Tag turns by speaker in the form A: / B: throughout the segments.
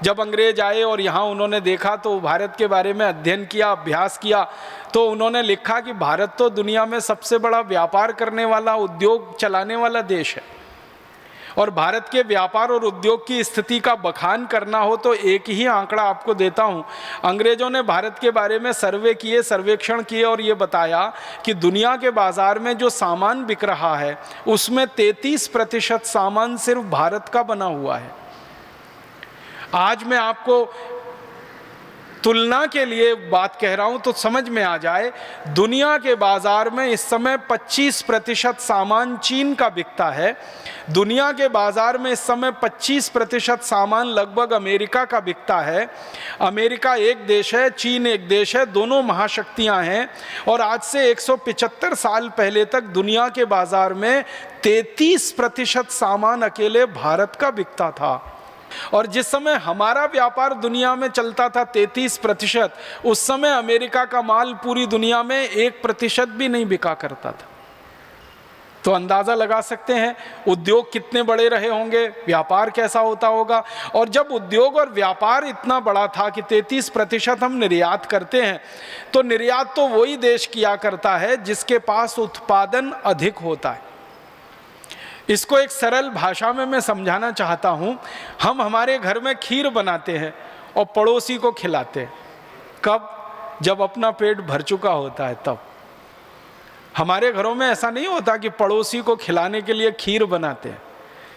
A: जब अंग्रेज आए और यहाँ उन्होंने देखा तो भारत के बारे में अध्ययन किया, अभ्यास किया, तो उन्होंने लिखा कि भारत तो दुनिया में सबसे बड़ा व्यापार करने वाला, उद्योग चलाने वाला देश है, और भारत के व्यापार और उद्योग की स्थिति का बखान करना हो तो एक ही आंकड़ा आपको देता हूँ। अंग्रेजों ने भारत के बारे में सर्वे किए, सर्वेक्षण किए और ये बताया कि दुनिया के बाजार में जो सामान बिक रहा है उसमें 33% सामान सिर्फ भारत का बना हुआ है। आज मैं आपको तुलना के लिए बात कह रहा हूं तो समझ में आ जाए, दुनिया के बाजार में इस समय 25% सामान चीन का बिकता है। दुनिया के बाजार में इस समय 25% सामान लगभग अमेरिका का बिकता है। अमेरिका एक देश है, चीन एक देश है, दोनों महाशक्तियां हैं। और आज से 175 साल पहले तक दुनिया के बाजार में 33% सामान अकेले भारत का बिकता था। और जिस समय हमारा व्यापार दुनिया में चलता था 33%, उस समय अमेरिका का माल पूरी दुनिया में 1% भी नहीं बिका करता था। तो अंदाजा लगा सकते हैं उद्योग कितने बड़े रहे होंगे, व्यापार कैसा होता होगा। और जब उद्योग और व्यापार इतना बड़ा था कि 33% हम निर्यात करते हैं, तो निर्यात तो वही देश किया करता है जिसके पास उत्पादन अधिक होता है। इसको एक सरल भाषा में मैं समझाना चाहता हूँ। हम हमारे घर में खीर बनाते हैं और पड़ोसी को खिलाते हैं। कब? जब अपना पेट भर चुका होता है तब। हमारे घरों में ऐसा नहीं होता कि पड़ोसी को खिलाने के लिए खीर बनाते हैं।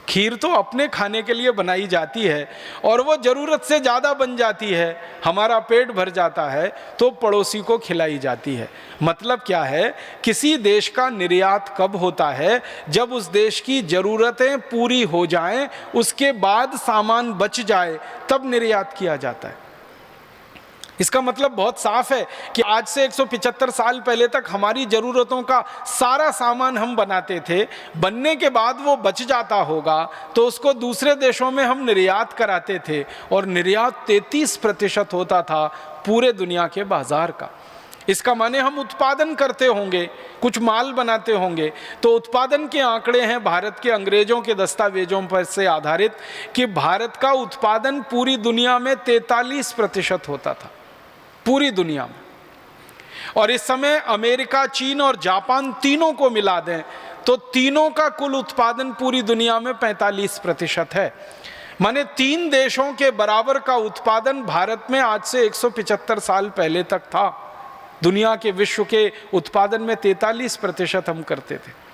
A: खीर तो अपने खाने के लिए बनाई जाती है और वो ज़रूरत से ज़्यादा बन जाती है, हमारा पेट भर जाता है तो पड़ोसी को खिलाई जाती है। मतलब क्या है, किसी देश का निर्यात कब होता है? जब उस देश की ज़रूरतें पूरी हो जाएं, उसके बाद सामान बच जाए, तब निर्यात किया जाता है। इसका मतलब बहुत साफ है कि आज से 175 साल पहले तक हमारी ज़रूरतों का सारा सामान हम बनाते थे, बनने के बाद वो बच जाता होगा तो उसको दूसरे देशों में हम निर्यात कराते थे, और निर्यात 33% होता था पूरे दुनिया के बाजार का। इसका माने हम उत्पादन करते होंगे, कुछ माल बनाते होंगे। तो उत्पादन के आंकड़े हैं भारत के अंग्रेजों के दस्तावेजों पर से आधारित कि भारत का उत्पादन पूरी दुनिया में 43% होता था, पूरी दुनिया में। और इस समय अमेरिका, चीन और जापान तीनों को मिला दें तो तीनों का कुल उत्पादन पूरी दुनिया में 45% है। माने 3 देशों के बराबर का उत्पादन भारत में आज से 175 साल पहले तक था। दुनिया के विश्व के उत्पादन में 43% हम करते थे।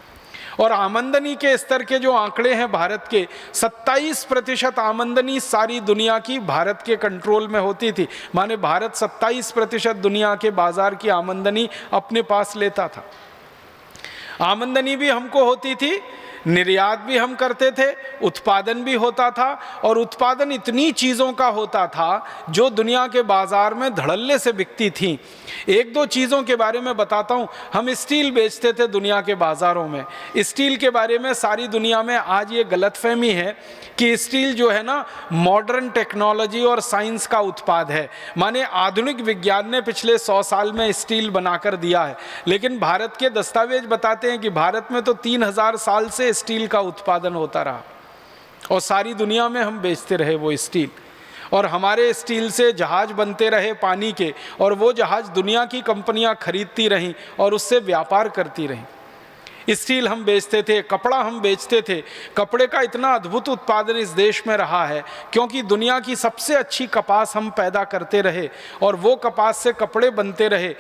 A: और आमदनी के स्तर के जो आंकड़े हैं भारत के, 27% आमदनी सारी दुनिया की भारत के कंट्रोल में होती थी। माने भारत 27% दुनिया के बाजार की आमदनी अपने पास लेता था। आमदनी भी हमको होती थी, निर्यात भी हम करते थे, उत्पादन भी होता था। और उत्पादन इतनी चीज़ों का होता था जो दुनिया के बाजार में धड़ल्ले से बिकती थी। एक दो चीज़ों के बारे में बताता हूँ। हम स्टील बेचते थे दुनिया के बाज़ारों में। स्टील के बारे में सारी दुनिया में आज ये गलतफहमी है कि स्टील जो है ना, मॉडर्न टेक्नोलॉजी और साइंस का उत्पाद है। माने आधुनिक विज्ञान ने पिछले 100 साल में स्टील बनाकर दिया है। लेकिन भारत के दस्तावेज बताते हैं कि भारत में तो 3000 साल से स्टील का उत्पादन होता रहा और सारी दुनिया में हम बेचते रहे वो स्टील। और हमारे स्टील से जहाज बनते रहे पानी के, और वो जहाज दुनिया की कंपनियां खरीदती रहीं और उससे व्यापार करती रहीं। स्टील हम बेचते थे, कपड़ा हम बेचते थे। कपड़े का इतना अद्भुत उत्पादन इस देश में रहा है क्योंकि दुनिया की सबसे अच्छी कपास हम पैदा करते रहे और वो कपास से कपड़े बनते रहे।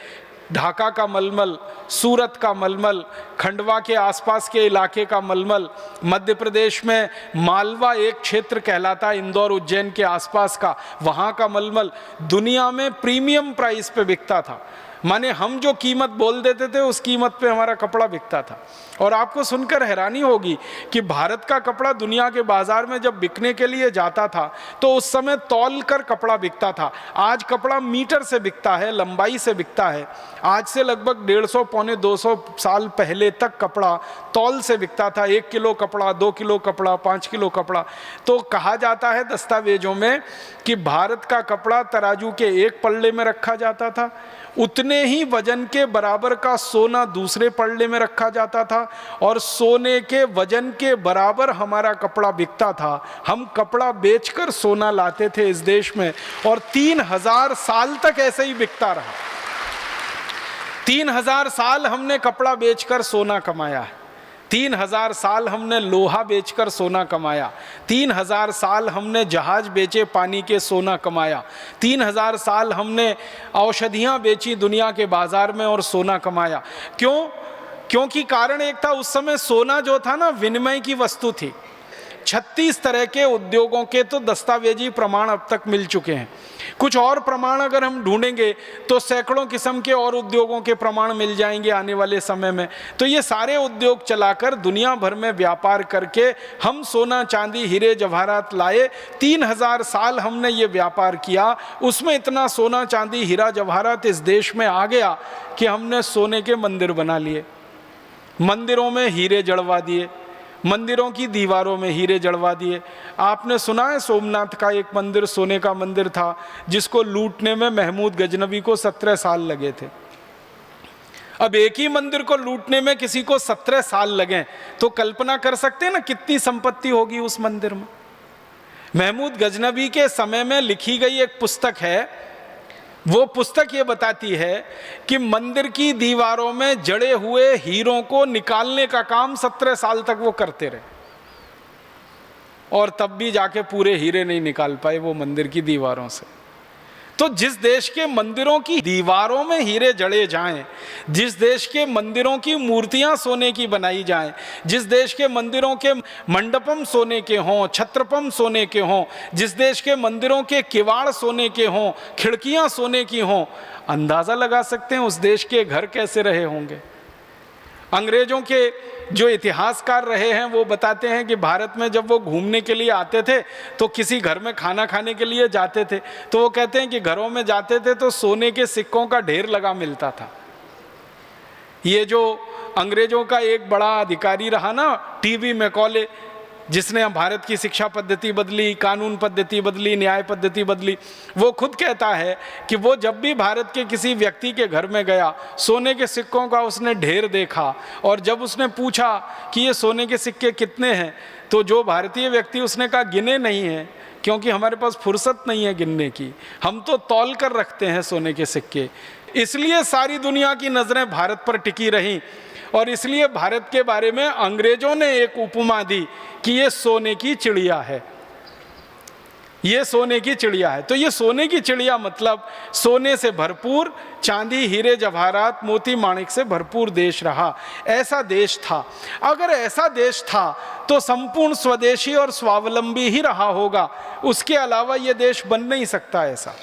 A: ढाका का मलमल, सूरत का मलमल, खंडवा के आसपास के इलाके का मलमल, मध्य प्रदेश में मालवा एक क्षेत्र कहलाता है, इंदौर उज्जैन के आसपास का, वहाँ का मलमल दुनिया में प्रीमियम प्राइस पे बिकता था। माने हम जो कीमत बोल देते थे उस कीमत पे हमारा कपड़ा बिकता था। और आपको सुनकर हैरानी होगी कि भारत का कपड़ा दुनिया के बाजार में जब बिकने के लिए जाता था तो उस समय तौल कर कपड़ा बिकता था। आज कपड़ा मीटर से बिकता है, लंबाई से बिकता है। आज से लगभग 150 पौने 200 साल पहले तक कपड़ा तौल से बिकता था। 1 किलो कपड़ा, 2 किलो कपड़ा, 5 किलो कपड़ा। तो कहा जाता है दस्तावेजों में कि भारत का कपड़ा तराजू के एक पल्ले में रखा जाता था, उतने ही वजन के बराबर का सोना दूसरे पल्ले में रखा जाता था और सोने के वजन के बराबर हमारा कपड़ा बिकता था। हम कपड़ा बेचकर सोना लाते थे इस देश में और 3000 साल तक ऐसे ही बिकता रहा। 3000 साल हमने कपड़ा बेचकर सोना कमाया है। 3000 साल हमने लोहा बेचकर सोना कमाया। 3000 साल हमने जहाज बेचे पानी के सोना कमाया। 3000 साल हमने औषधियां बेची दुनिया के बाजार में और सोना कमाया। क्यों? क्योंकि कारण एक था, उस समय सोना जो था ना विनिमय की वस्तु थी। 36 तरह के उद्योगों के तो दस्तावेजी प्रमाण अब तक मिल चुके हैं। कुछ और प्रमाण अगर हम ढूंढेंगे तो सैकड़ों किस्म के और उद्योगों के प्रमाण मिल जाएंगे आने वाले समय में। तो ये सारे उद्योग चलाकर दुनिया भर में व्यापार करके हम सोना चांदी हीरे जवाहरात लाए। 3000 साल हमने ये व्यापार किया, उसमें इतना सोना चांदी हीरा जवाहरात इस देश में आ गया कि हमने सोने के मंदिर बना लिए, मंदिरों में हीरे जड़वा दिए, मंदिरों की दीवारों में हीरे जड़वा दिए। आपने सुना है सोमनाथ का एक मंदिर सोने का मंदिर था जिसको लूटने में महमूद गजनवी को 17 साल लगे थे। अब एक ही मंदिर को लूटने में किसी को 17 साल लगे तो कल्पना कर सकते हैं ना कितनी संपत्ति होगी उस मंदिर में। महमूद गजनवी के समय में लिखी गई एक पुस्तक है, वो पुस्तक ये बताती है कि मंदिर की दीवारों में जड़े हुए हीरों को निकालने का काम 17 साल तक वो करते रहे और तब भी जाके पूरे हीरे नहीं निकाल पाए वो मंदिर की दीवारों से। तो जिस देश के मंदिरों की दीवारों में हीरे जड़े जाएं, जिस देश के मंदिरों की मूर्तियां सोने की बनाई जाएं, जिस देश के मंदिरों के मंडपम सोने के हों, छत्रपम सोने के हों, जिस देश के मंदिरों के किवाड़ सोने के हों, खिड़कियां सोने की हों, अंदाजा लगा सकते हैं उस देश के घर कैसे रहे होंगे। अंग्रेजों के जो इतिहासकार रहे हैं वो बताते हैं कि भारत में जब वो घूमने के लिए आते थे तो किसी घर में खाना खाने के लिए जाते थे तो वो कहते हैं कि घरों में जाते थे तो सोने के सिक्कों का ढेर लगा मिलता था। ये जो अंग्रेजों का एक बड़ा अधिकारी रहा ना टीवी मैकॉले, जिसने भारत की शिक्षा पद्धति बदली, कानून पद्धति बदली, न्याय पद्धति बदली, वो खुद कहता है कि वो जब भी भारत के किसी व्यक्ति के घर में गया सोने के सिक्कों का उसने ढेर देखा और जब उसने पूछा कि ये सोने के सिक्के कितने हैं तो जो भारतीय व्यक्ति उसने कहा गिने नहीं है क्योंकि हमारे पास फुर्सत नहीं है गिनने की, हम तो तौल कर रखते हैं सोने के सिक्के। इसलिए सारी दुनिया की नज़रें भारत पर टिकी रहीं और इसलिए भारत के बारे में अंग्रेजों ने एक उपमा दी कि ये सोने की चिड़िया है, ये सोने की चिड़िया है। तो ये सोने की चिड़िया मतलब सोने से भरपूर, चांदी हीरे जवाहरात मोती माणिक से भरपूर देश रहा। ऐसा देश था। अगर ऐसा देश था तो संपूर्ण स्वदेशी और स्वावलंबी ही रहा होगा, उसके अलावा ये देश बन नहीं सकता ऐसा।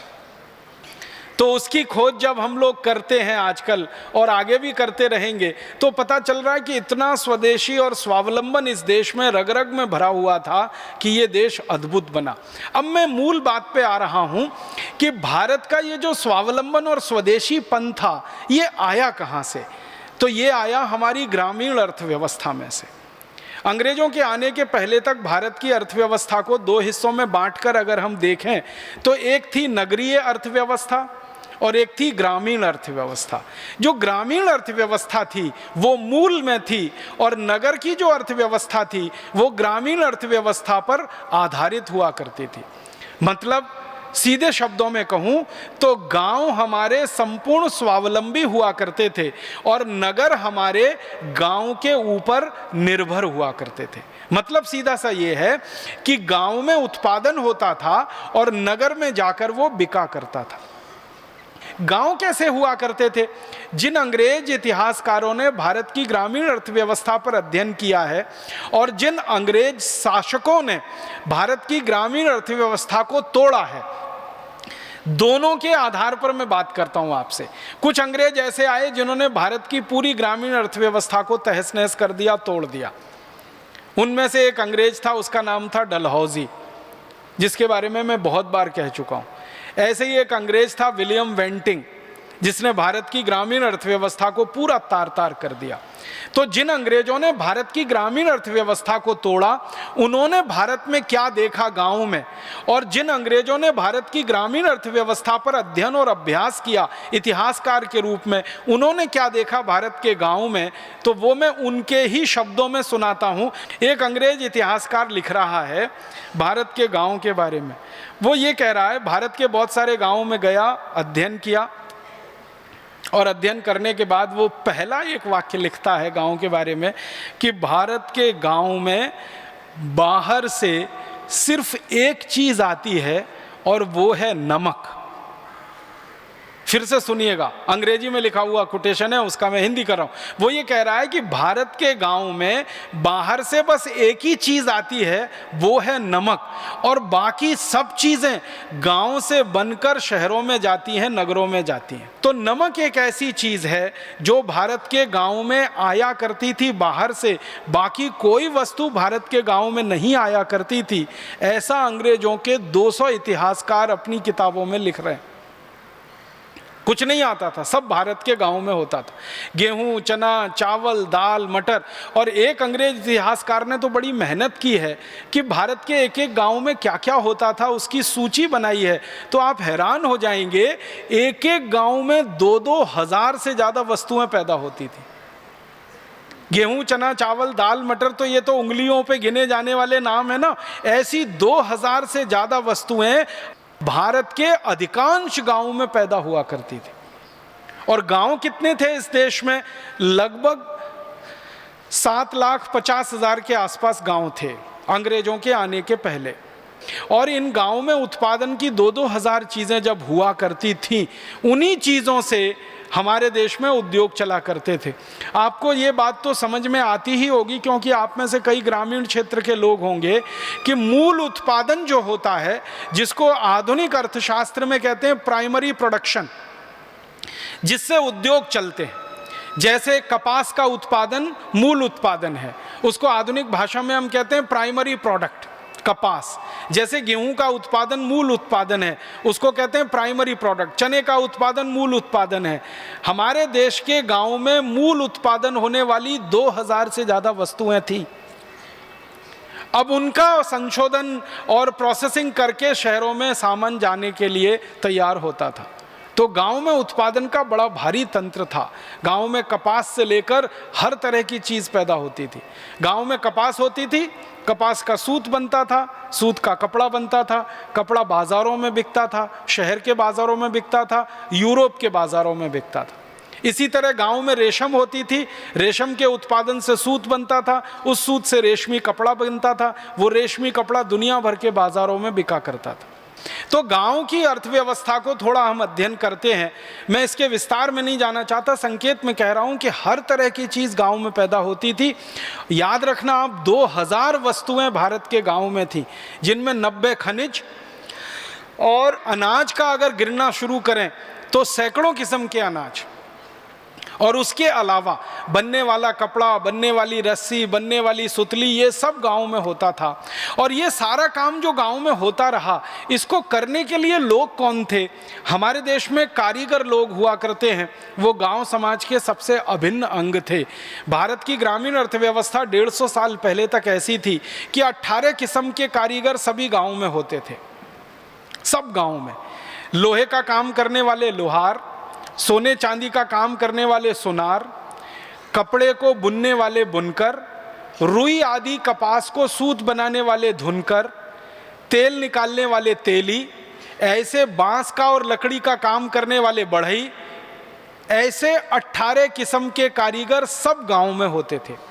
A: तो उसकी खोज जब हम लोग करते हैं आजकल और आगे भी करते रहेंगे तो पता चल रहा है कि इतना स्वदेशी और स्वावलंबन इस देश में रग रग में भरा हुआ था कि ये देश अद्भुत बना। अब मैं मूल बात पे आ रहा हूं कि भारत का ये जो स्वावलंबन और स्वदेशीपन था ये आया कहाँ से? तो ये आया हमारी ग्रामीण अर्थव्यवस्था में से। अंग्रेजों के आने के पहले तक भारत की अर्थव्यवस्था को दो हिस्सों में बांटकर अगर हम देखें तो एक थी नगरीय अर्थव्यवस्था और एक थी ग्रामीण अर्थव्यवस्था। जो ग्रामीण अर्थव्यवस्था थी वो मूल में थी और नगर की जो अर्थव्यवस्था थी वो ग्रामीण अर्थव्यवस्था पर आधारित हुआ करती थी। मतलब सीधे शब्दों में कहूं तो गांव हमारे संपूर्ण स्वावलंबी हुआ करते थे और नगर हमारे गांव के ऊपर निर्भर हुआ करते थे। मतलब सीधा सा ये है कि गांव में उत्पादन होता था और नगर में जाकर वो बिका करता था। गांव कैसे हुआ करते थे? जिन अंग्रेज इतिहासकारों ने भारत की ग्रामीण अर्थव्यवस्था पर अध्ययन किया है और जिन अंग्रेज शासकों ने भारत की ग्रामीण अर्थव्यवस्था को तोड़ा है, दोनों के आधार पर मैं बात करता हूं आपसे। कुछ अंग्रेज ऐसे आए जिन्होंने भारत की पूरी ग्रामीण अर्थव्यवस्था को तहस नहस कर दिया, तोड़ दिया। उनमें से एक अंग्रेज था, उसका नाम था डलहौजी, जिसके बारे में मैं बहुत बार कह चुका हूं। ऐसे ही एक अंग्रेज था विलियम वेंटिंग, जिसने भारत की ग्रामीण अर्थव्यवस्था को पूरा तार तार कर दिया। तो जिन अंग्रेजों ने भारत की ग्रामीण अर्थव्यवस्था को तोड़ा, उन्होंने भारत में क्या देखा गांव में, और जिन अंग्रेजों ने भारत की ग्रामीण अर्थव्यवस्था पर अध्ययन और अभ्यास किया इतिहासकार के रूप में, उन्होंने क्या देखा भारत के गांव में, तो वो मैं उनके ही शब्दों में सुनाता हूं। एक अंग्रेज इतिहासकार लिख रहा है भारत के गांव के बारे में। वो ये कह रहा है, भारत के बहुत सारे गांवों में गया, अध्ययन किया, और अध्ययन करने के बाद वो पहला एक वाक्य लिखता है गांव के बारे में कि भारत के गांव में बाहर से सिर्फ एक चीज आती है और वो है नमक। फिर से सुनिएगा, अंग्रेजी में लिखा हुआ कोटेशन है, उसका मैं हिंदी कर रहा हूं। वो ये कह रहा है कि भारत के गांव में बाहर से बस एक ही चीज आती है, वो है नमक, और बाकी सब चीजें गांव से बनकर शहरों में जाती हैं, नगरों में जाती हैं। तो नमक एक ऐसी चीज है जो भारत के गांव में आया करती थी बाहर से, बाकी कोई वस्तु भारत के गांव में नहीं आया करती थी। ऐसा अंग्रेजों के 200 इतिहासकार अपनी किताबों में लिख रहे हैं। कुछ नहीं आता था, सब भारत के गांव में होता था, गेहूं, चना, चावल, दाल, मटर। और एक अंग्रेज इतिहासकार ने तो बड़ी मेहनत की है कि भारत के एक एक गांव में क्या क्या होता था उसकी सूची बनाई है। तो आप हैरान हो जाएंगे, एक एक गांव में 2-2 हजार से ज़्यादा वस्तुएं पैदा होती थी। गेहूं, चना, चावल, दाल, मटर, तो ये तो उंगलियों पे गिने जाने वाले नाम है ना। ऐसी 2000 से ज़्यादा वस्तुएं भारत के अधिकांश गांवों में पैदा हुआ करती थी। और गांव कितने थे इस देश में? लगभग 7,50,000 के आसपास गांव थे अंग्रेजों के आने के पहले। और इन गांवों में उत्पादन की 2-2 हजार चीजें जब हुआ करती थी, उन्हीं चीजों से हमारे देश में उद्योग चला करते थे। आपको ये बात तो समझ में आती ही होगी, क्योंकि आप में से कई ग्रामीण क्षेत्र के लोग होंगे, कि मूल उत्पादन जो होता है, जिसको आधुनिक अर्थशास्त्र में कहते हैं प्राइमरी प्रोडक्शन, जिससे उद्योग चलते हैं, जैसे कपास का उत्पादन मूल उत्पादन है, उसको आधुनिक भाषा में हम कहते हैं प्राइमरी प्रोडक्ट कपास। जैसे गेहूं का उत्पादन मूल उत्पादन है, उसको कहते हैं प्राइमरी प्रोडक्ट। चने का उत्पादन मूल उत्पादन है। हमारे देश के गांव में मूल उत्पादन होने वाली 2000 से ज्यादा वस्तुएं थी। अब उनका संशोधन और प्रोसेसिंग करके शहरों में सामान जाने के लिए तैयार होता था। तो गांव में उत्पादन का बड़ा भारी तंत्र था। गांव में कपास से लेकर हर तरह की चीज पैदा होती थी। गांव में कपास होती थी, कपास का सूत बनता था, सूत का कपड़ा बनता था, कपड़ा बाजारों में बिकता था, शहर के बाजारों में बिकता था, यूरोप के बाजारों में बिकता था। इसी तरह गांव में रेशम होती थी, रेशम के उत्पादन से सूत बनता था, उस सूत से रेशमी कपड़ा बनता था, वो रेशमी कपड़ा दुनिया भर के बाजारों में बिका करता था। तो गांव की अर्थव्यवस्था को थोड़ा हम अध्ययन करते हैं। मैं इसके विस्तार में नहीं जाना चाहता, संकेत में कह रहा हूं कि हर तरह की चीज गांव में पैदा होती थी। याद रखना आप, 2000 वस्तुएं भारत के गांव में थी, जिनमें 90 खनिज और अनाज का अगर गिनना शुरू करें तो सैकड़ों किस्म के अनाज, और उसके अलावा बनने वाला कपड़ा, बनने वाली रस्सी, बनने वाली सुतली, ये सब गांव में होता था। और ये सारा काम जो गांव में होता रहा, इसको करने के लिए लोग कौन थे? हमारे देश में कारीगर लोग हुआ करते हैं, वो गांव समाज के सबसे अभिन्न अंग थे। भारत की ग्रामीण अर्थव्यवस्था 150 साल पहले तक ऐसी थी कि 18 किस्म के कारीगर सभी गाँव में होते थे। सब गाँव में लोहे का काम करने वाले लोहार, सोने चांदी का काम करने वाले सुनार, कपड़े को बुनने वाले बुनकर, रुई आदि कपास को सूत बनाने वाले धुनकर, तेल निकालने वाले तेली, ऐसे बांस का और लकड़ी का काम करने वाले बढ़ई, ऐसे 18 किस्म के कारीगर सब गांव में होते थे।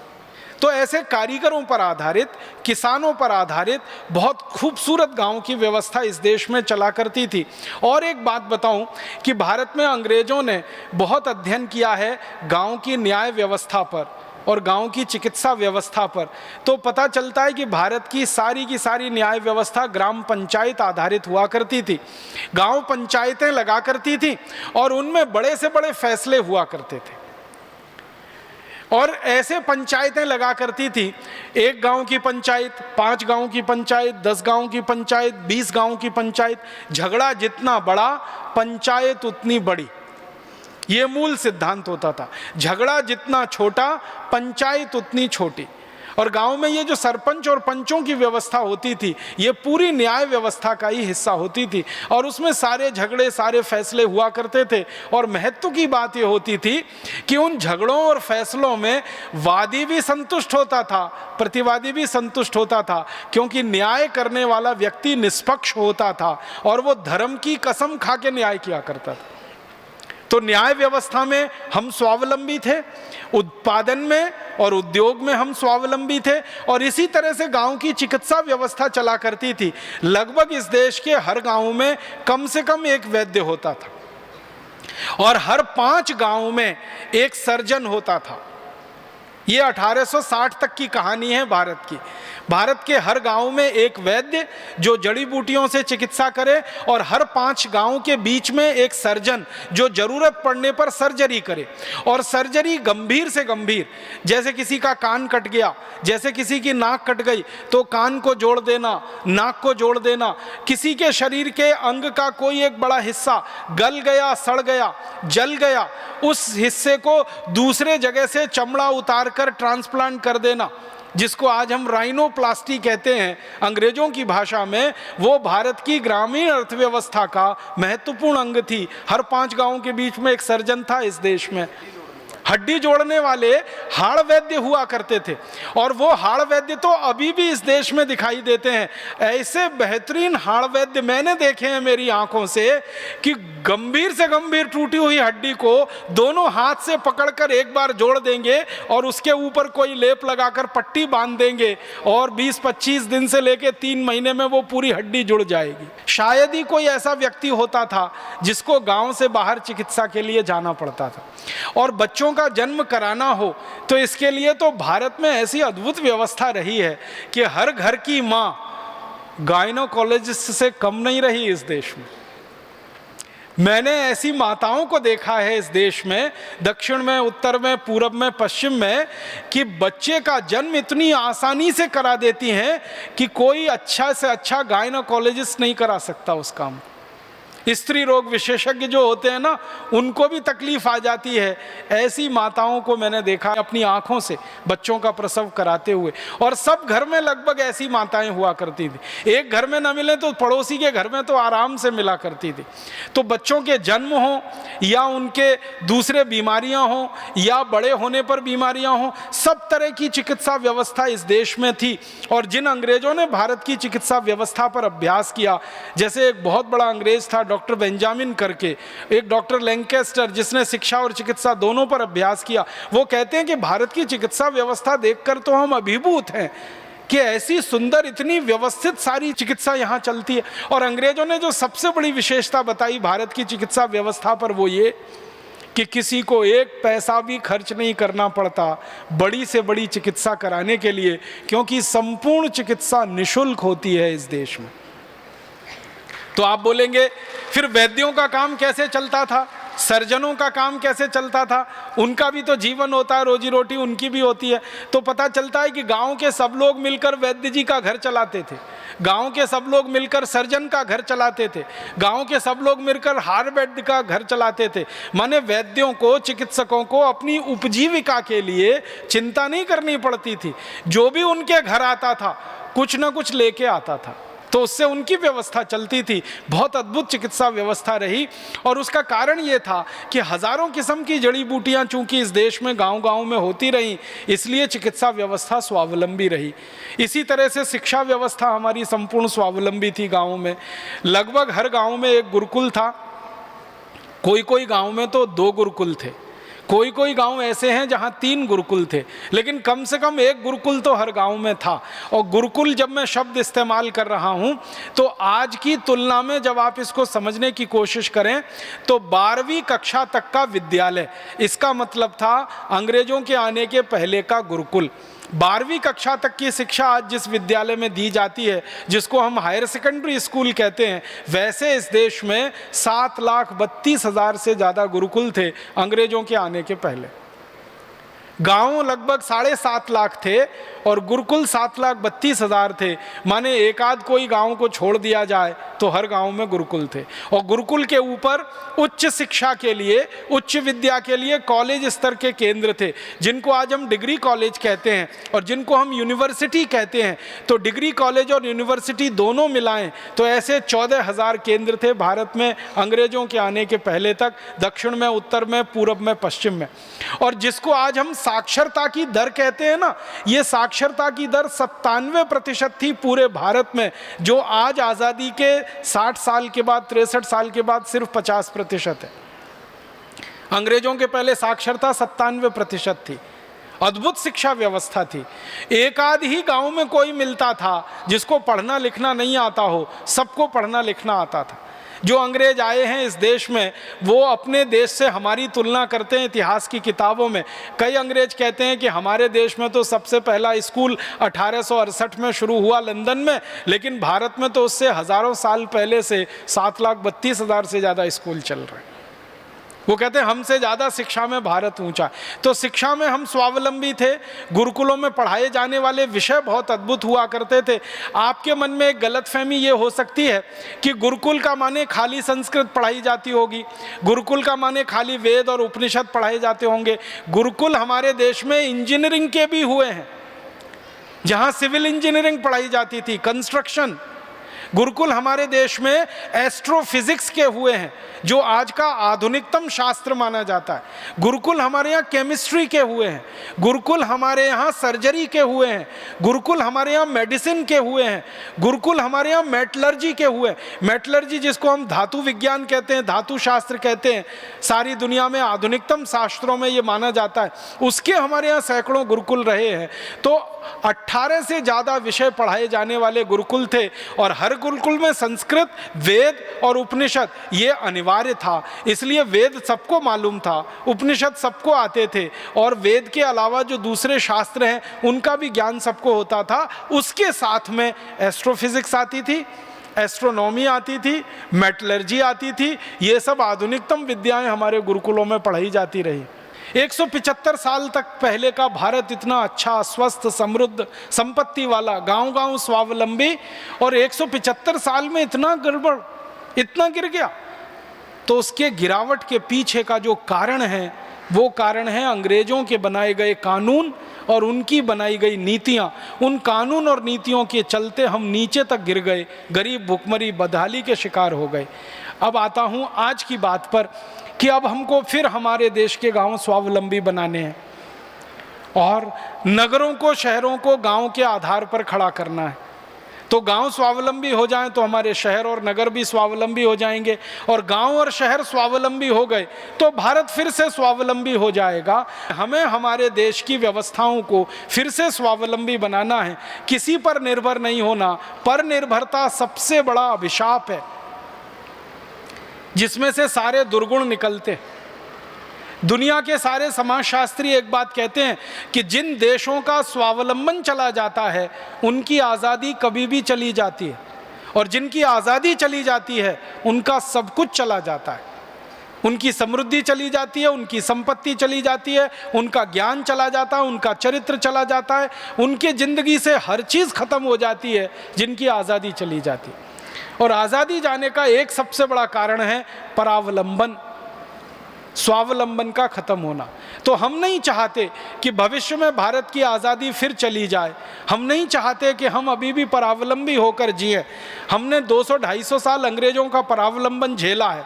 A: तो ऐसे कारीगरों पर आधारित, किसानों पर आधारित बहुत खूबसूरत गांव की व्यवस्था इस देश में चला करती थी। और एक बात बताऊं कि भारत में अंग्रेजों ने बहुत अध्ययन किया है गांव की न्याय व्यवस्था पर और गांव की चिकित्सा व्यवस्था पर। तो पता चलता है कि भारत की सारी न्याय व्यवस्था ग्राम पंचायत आधारित हुआ करती थी। गांव पंचायतें लगा करती थी और उनमें बड़े से बड़े फैसले हुआ करते थे। और ऐसे पंचायतें लगा करती थी, 1 गांव की पंचायत, 5 गांव की पंचायत, 10 गांव की पंचायत, 20 गांव की पंचायत। झगड़ा जितना बड़ा, पंचायत उतनी बड़ी। ये मूल सिद्धांत होता था। झगड़ा जितना छोटा, पंचायत उतनी छोटी। और गांव में ये जो सरपंच और पंचों की व्यवस्था होती थी, ये पूरी न्याय व्यवस्था का ही हिस्सा होती थी, और उसमें सारे झगड़े, सारे फैसले हुआ करते थे। और महत्व की बात ये होती थी कि उन झगड़ों और फैसलों में वादी भी संतुष्ट होता था, प्रतिवादी भी संतुष्ट होता था, क्योंकि न्याय करने वाला व्यक्ति निष्पक्ष होता था और वो धर्म की कसम खा के न्याय किया करता था। तो न्याय व्यवस्था में हम स्वावलंबी थे, उत्पादन में और उद्योग में हम स्वावलंबी थे, और इसी तरह से गांव की चिकित्सा व्यवस्था चला करती थी। लगभग इस देश के हर गांव में कम से कम एक वैद्य होता था और हर 5 गांव में एक सर्जन होता था। ये 1860 तक की कहानी है भारत की। भारत के हर गांव में एक वैद्य जो जड़ी बूटियों से चिकित्सा करे, और हर 5 गांव के बीच में एक सर्जन जो जरूरत पड़ने पर सर्जरी करे। और सर्जरी गंभीर से गंभीर, जैसे किसी का कान कट गया, जैसे किसी की नाक कट गई तो कान को जोड़ देना, नाक को जोड़ देना, किसी के शरीर के अंग का कोई एक बड़ा हिस्सा गल गया, सड़ गया, जल गया, उस हिस्से को दूसरे जगह से चमड़ा उतार कर ट्रांसप्लांट कर देना, जिसको आज हम राइनोप्लास्टी कहते हैं अंग्रेजों की भाषा में, वो भारत की ग्रामीण अर्थव्यवस्था का महत्वपूर्ण अंग थी। हर 5 गांवों के बीच में एक सर्जन था इस देश में। हड्डी जोड़ने वाले हाड़ वैद्य हुआ करते थे, और वो हाड़ वैद्य तो अभी भी इस देश में दिखाई देते हैं। ऐसे बेहतरीन हाड़ वैद्य मैंने देखे हैं मेरी आंखों से कि गंभीर से गंभीर टूटी हुई हड्डी को दोनों हाथ से पकड़कर एक बार जोड़ देंगे और उसके ऊपर कोई लेप लगाकर पट्टी बांध देंगे, और 20-25 दिन से लेकर 3 महीने में वो पूरी हड्डी जुड़ जाएगी। शायद ही कोई ऐसा व्यक्ति होता था जिसको गांव से बाहर चिकित्सा के लिए जाना पड़ता था। और बच्चों का जन्म कराना हो तो इसके लिए तो भारत में ऐसी अद्भुत व्यवस्था रही है कि हर घर की मां गायनोकोलॉजिस्ट से कम नहीं रही इस देश में। मैंने ऐसी माताओं को देखा है इस देश में, दक्षिण में, उत्तर में, पूरब में, पश्चिम में, कि बच्चे का जन्म इतनी आसानी से करा देती हैं कि कोई अच्छा से अच्छा गायनोकोलॉजिस्ट नहीं करा सकता उस काम। स्त्री रोग विशेषज्ञ जो होते हैं ना, उनको भी तकलीफ आ जाती है। ऐसी माताओं को मैंने देखा अपनी आंखों से बच्चों का प्रसव कराते हुए, और सब घर में लगभग ऐसी माताएं हुआ करती थी। एक घर में न मिले तो पड़ोसी के घर में तो आराम से मिला करती थी। तो बच्चों के जन्म हो या उनके दूसरे बीमारियां हो या बड़े होने पर बीमारियां हो, सब तरह की चिकित्सा व्यवस्था इस देश में थी। और जिन अंग्रेजों ने भारत की चिकित्सा व्यवस्था पर अभ्यास किया, जैसे एक बहुत बड़ा अंग्रेज था डॉक्टर बेंजामिन करके, एक डॉक्टर लैंकेस्टर जिसने शिक्षा और चिकित्सा दोनों पर अभ्यास किया, वो कहते हैं कि भारत की चिकित्सा व्यवस्था देखकर तो हम अभिभूत हैं कि ऐसी सुंदर, इतनी व्यवस्थित सारी चिकित्सा यहाँ चलती है। और अंग्रेजों ने जो सबसे बड़ी विशेषता बताई भारत की चिकित्सा व्यवस्था पर, वो ये कि किसी को एक पैसा भी खर्च नहीं करना पड़ता बड़ी से बड़ी चिकित्सा कराने के लिए, क्योंकि संपूर्ण चिकित्सा निःशुल्क होती है इस देश में। तो आप बोलेंगे फिर वैद्यों का काम कैसे चलता था, सर्जनों का काम कैसे चलता था? उनका भी तो जीवन होता है, रोजी रोटी उनकी भी होती है। तो पता चलता है कि गांव के सब लोग मिलकर वैद्य जी का घर चलाते थे, गांव के सब लोग मिलकर सर्जन का घर चलाते थे, गांव के सब लोग मिलकर हाड़ वैद्य का घर चलाते थे। माने वैद्यों को, चिकित्सकों को अपनी उपजीविका के लिए चिंता नहीं करनी पड़ती थी। जो भी उनके घर आता था कुछ ना कुछ लेके आता था, तो उससे उनकी व्यवस्था चलती थी। बहुत अद्भुत चिकित्सा व्यवस्था रही, और उसका कारण ये था कि हजारों किस्म की जड़ी बूटियां चूंकि इस देश में गांव-गांव में होती रहीं, इसलिए चिकित्सा व्यवस्था स्वावलंबी रही। इसी तरह से शिक्षा व्यवस्था हमारी संपूर्ण स्वावलंबी थी गाँव में। लगभग हर गाँव में एक गुरुकुल था, कोई कोई गाँव में तो 2 गुरुकुल थे, कोई कोई गांव ऐसे हैं जहां 3 गुरुकुल थे, लेकिन कम से कम एक गुरुकुल तो हर गांव में था। और गुरुकुल जब मैं शब्द इस्तेमाल कर रहा हूं तो आज की तुलना में जब आप इसको समझने की कोशिश करें तो 12वीं कक्षा तक का विद्यालय, इसका मतलब था अंग्रेजों के आने के पहले का गुरुकुल। 12वीं कक्षा तक की शिक्षा आज जिस विद्यालय में दी जाती है, जिसको हम हायर सेकेंडरी स्कूल कहते हैं, वैसे इस देश में 7,32,000 से ज़्यादा गुरुकुल थे अंग्रेजों के आने के पहले। गांव लगभग 7.5 लाख थे और गुरुकुल 7,32,000 थे। माने एक आध कोई गांव को छोड़ दिया जाए तो हर गांव में गुरुकुल थे। और गुरुकुल के ऊपर उच्च शिक्षा के लिए, उच्च विद्या के लिए कॉलेज स्तर के केंद्र थे, जिनको आज हम डिग्री कॉलेज कहते हैं और जिनको हम यूनिवर्सिटी कहते हैं। तो डिग्री कॉलेज और यूनिवर्सिटी दोनों मिलाएं तो ऐसे 14,000 केंद्र थे भारत में अंग्रेजों के आने के पहले तक, दक्षिण में, उत्तर में, पूर्व में, पश्चिम में। और जिसको आज हम साक्षरता की दर कहते हैं ना, ये साक्षरता की दर 97% थी पूरे भारत में, जो आज आज़ादी के 60 साल के बाद, 63 साल के बाद सिर्फ 50% है। अंग्रेजों के पहले साक्षरता 97% थी। अद्भुत शिक्षा व्यवस्था थी। एक आध ही गांव में कोई मिलता था जिसको पढ़ना लिखना नहीं आता हो, सबको पढ़ना लिखना आता था। जो अंग्रेज आए हैं इस देश में, वो अपने देश से हमारी तुलना करते हैं इतिहास की किताबों में। कई अंग्रेज कहते हैं कि हमारे देश में तो सबसे पहला स्कूल 1868 में शुरू हुआ लंदन में, लेकिन भारत में तो उससे हज़ारों साल पहले से 7,32,000 से ज़्यादा स्कूल चल रहे हैं। वो कहते हैं हमसे ज़्यादा शिक्षा में भारत ऊंचा। तो शिक्षा में हम स्वावलंबी थे। गुरुकुलों में पढ़ाए जाने वाले विषय बहुत अद्भुत हुआ करते थे। आपके मन में एक गलतफहमी ये हो सकती है कि गुरुकुल का माने खाली संस्कृत पढ़ाई जाती होगी, गुरुकुल का माने खाली वेद और उपनिषद पढ़ाए जाते होंगे। गुरुकुल हमारे देश में इंजीनियरिंग के भी हुए हैं, जहाँ सिविल इंजीनियरिंग पढ़ाई जाती थी, कंस्ट्रक्शन। गुरुकुल हमारे देश में एस्ट्रोफिजिक्स के हुए हैं, जो आज का आधुनिकतम शास्त्र माना जाता है। गुरुकुल हमारे यहाँ केमिस्ट्री के हुए हैं, गुरुकुल हमारे यहाँ सर्जरी के हुए हैं, गुरुकुल हमारे यहाँ मेडिसिन के हुए हैं, गुरुकुल हमारे यहाँ मेटलर्जी के हुए। मेटलर्जी जिसको हम धातु विज्ञान कहते हैं, धातु शास्त्र कहते हैं, सारी दुनिया में आधुनिकतम शास्त्रों में ये माना जाता है, उसके हमारे यहाँ सैकड़ों गुरुकुल रहे हैं। तो 18 से ज़्यादा विषय पढ़ाए जाने वाले गुरुकुल थे और हर गुरुकुल में संस्कृत, वेद और उपनिषद ये अनिवार्य था। इसलिए वेद सबको मालूम था, उपनिषद सबको आते थे और वेद के अलावा जो दूसरे शास्त्र हैं उनका भी ज्ञान सबको होता था। उसके साथ में एस्ट्रोफिजिक्स आती थी, एस्ट्रोनॉमी आती थी, मेटलर्जी आती थी। ये सब आधुनिकतम विद्याएं हमारे गुरुकुलों में पढ़ाई जाती रही। 175 साल तक पहले का भारत इतना अच्छा, स्वस्थ, समृद्ध, संपत्ति वाला, गांव-गांव स्वावलंबी, और 175 साल में इतना गड़बड़, इतना गिर गया। तो उसके गिरावट के पीछे का जो कारण है, वो कारण है अंग्रेजों के बनाए गए कानून और उनकी बनाई गई नीतियां। उन कानून और नीतियों के चलते हम नीचे तक गिर गए, गरीब, भुखमरी, बदहाली के शिकार हो गए। अब आता हूं आज की बात पर कि अब हमको फिर हमारे देश के गांव स्वावलंबी बनाने हैं और नगरों को, शहरों को गांव के आधार पर खड़ा करना है। तो गांव स्वावलंबी हो जाएं तो हमारे शहर और नगर भी स्वावलंबी हो जाएंगे, और गांव और शहर स्वावलंबी हो गए तो भारत फिर से स्वावलंबी हो जाएगा। हमें हमारे देश की व्यवस्थाओं को फिर से स्वावलंबी बनाना है, किसी पर निर्भर नहीं होना। पर निर्भरता सबसे बड़ा अभिशाप है, जिसमें से सारे दुर्गुण निकलते। दुनिया के सारे समाजशास्त्री एक बात कहते हैं कि जिन देशों का स्वावलंबन चला जाता है उनकी आज़ादी कभी भी चली जाती है, और जिनकी आज़ादी चली जाती है उनका सब कुछ चला जाता है। उनकी समृद्धि चली जाती है, उनकी संपत्ति चली जाती है, उनका ज्ञान चला जाता है, उनका चरित्र चला जाता है, उनके ज़िंदगी से हर चीज़ खत्म हो जाती है जिनकी आज़ादी चली जाती है। और आज़ादी जाने का एक सबसे बड़ा कारण है परावलंबन, स्वावलंबन का खत्म होना। तो हम नहीं चाहते कि भविष्य में भारत की आज़ादी फिर चली जाए। हम नहीं चाहते कि हम अभी भी परावलंबी होकर जिएं। हमने 200-250 साल अंग्रेजों का परावलंबन झेला है,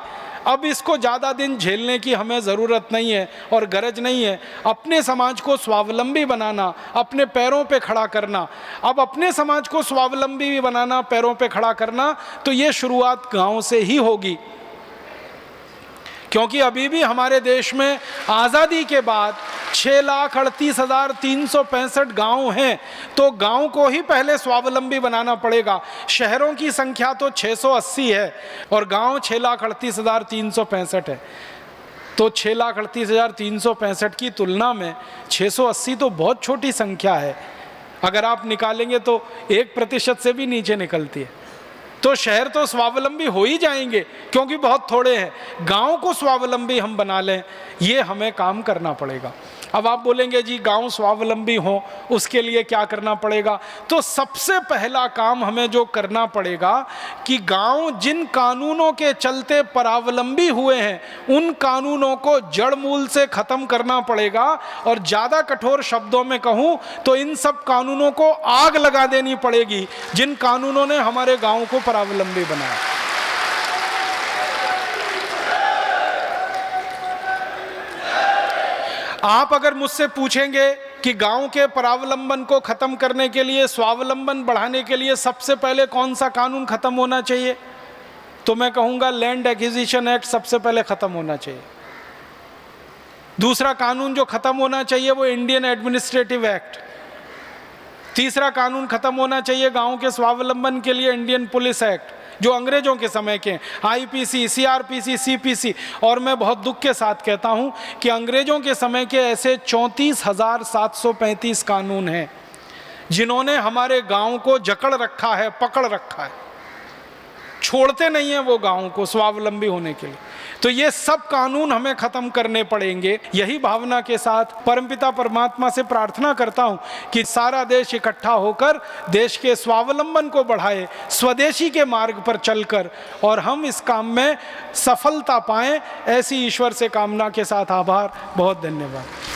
A: अब इसको ज़्यादा दिन झेलने की हमें ज़रूरत नहीं है और गरज नहीं है। अपने समाज को स्वावलंबी बनाना, अपने पैरों पे खड़ा करना। अब अपने समाज को स्वावलंबी भी बनाना, पैरों पे खड़ा करना, तो ये शुरुआत गांव से ही होगी। क्योंकि अभी भी हमारे देश में आज़ादी के बाद 6,38,365 गांव हैं, तो गांव को ही पहले स्वावलंबी बनाना पड़ेगा। शहरों की संख्या तो 680 है और गांव 6,38,365 है। तो 6,38,365 की तुलना में 680 तो बहुत छोटी संख्या है। अगर आप निकालेंगे तो 1% से भी नीचे निकलती है। तो शहर तो स्वावलंबी हो ही जाएंगे क्योंकि बहुत थोड़े हैं। गांव को स्वावलंबी हम बना लें, ये हमें काम करना पड़ेगा। अब आप बोलेंगे जी गांव स्वावलंबी हो उसके लिए क्या करना पड़ेगा? तो सबसे पहला काम हमें जो करना पड़ेगा कि गांव जिन कानूनों के चलते परावलंबी हुए हैं उन कानूनों को जड़ मूल से खत्म करना पड़ेगा। और ज़्यादा कठोर शब्दों में कहूँ तो इन सब कानूनों को आग लगा देनी पड़ेगी जिन कानूनों ने हमारे गाँव को परावलंबी बनाया। आप अगर मुझसे पूछेंगे कि गांव के परावलंबन को खत्म करने के लिए, स्वावलंबन बढ़ाने के लिए सबसे पहले कौन सा कानून खत्म होना चाहिए, तो मैं कहूंगा लैंड एक्विजिशन एक्ट सबसे पहले खत्म होना चाहिए। दूसरा कानून जो खत्म होना चाहिए वो इंडियन एडमिनिस्ट्रेटिव एक्ट। तीसरा कानून खत्म होना चाहिए गांव के स्वावलंबन के लिए इंडियन पुलिस एक्ट जो अंग्रेजों के समय के, आईपीसी, सीआरपीसी, सीपीसी। और मैं बहुत दुख के साथ कहता हूं कि अंग्रेजों के समय के ऐसे 34,735 कानून हैं जिन्होंने हमारे गांव को जकड़ रखा है, पकड़ रखा है, छोड़ते नहीं है वो गांव को स्वावलंबी होने के लिए। तो ये सब कानून हमें खत्म करने पड़ेंगे। यही भावना के साथ परमपिता परमात्मा से प्रार्थना करता हूं कि सारा देश इकट्ठा होकर देश के स्वावलंबन को बढ़ाए, स्वदेशी के मार्ग पर चलकर, और हम इस काम में सफलता पाएं, ऐसी ईश्वर से कामना के साथ आभार। बहुत धन्यवाद।